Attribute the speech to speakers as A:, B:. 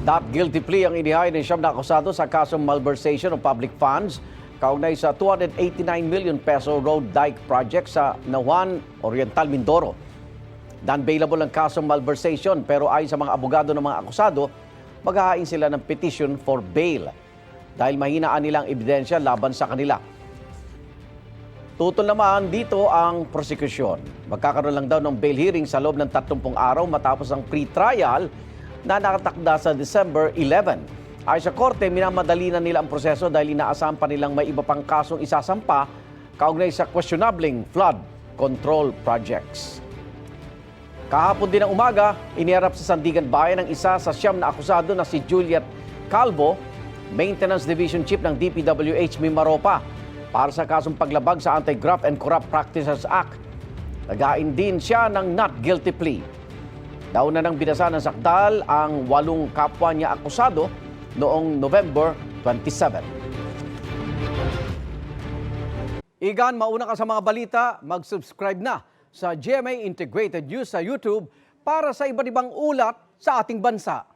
A: Not guilty plea ang inihay ng siyam na akusado sa kasong malversation of public funds kaugnay sa 289 million peso road dike project sa Nawan, Oriental, Mindoro. Non-bailable ang kasong malversation pero ayon sa mga abogado ng mga akusado, maghahain sila ng petition for bail dahil mahinaan nilang ebidensya laban sa kanila. Tutol naman dito ang prosecution. Magkakaroon lang daw ng bail hearing sa loob ng 30 araw matapos ang pre-trial na nakatakda sa December 11. Ayon sa korte, minamadali na nila ang proseso dahil inaasahan pa nilang may iba pang kasong isasampa kaugnay sa questionabling flood control projects. Kahapon din ng umaga, iniharap sa Sandigan Bayan ang isa sa siyam na akusado na si Juliet Calvo, Maintenance Division Chief ng DPWH Mimaropa, para sa kasong paglabag sa Anti-Graft and Corrupt Practices Act. Naghain din siya ng not guilty plea. Nauna nang binasa ng sakdal ang 8 kapwa niya akusado noong November 27. Igan, mauna ka sa mga balita, mag-subscribe na sa GMA Integrated News sa YouTube para sa iba't ibang ulat sa ating bansa.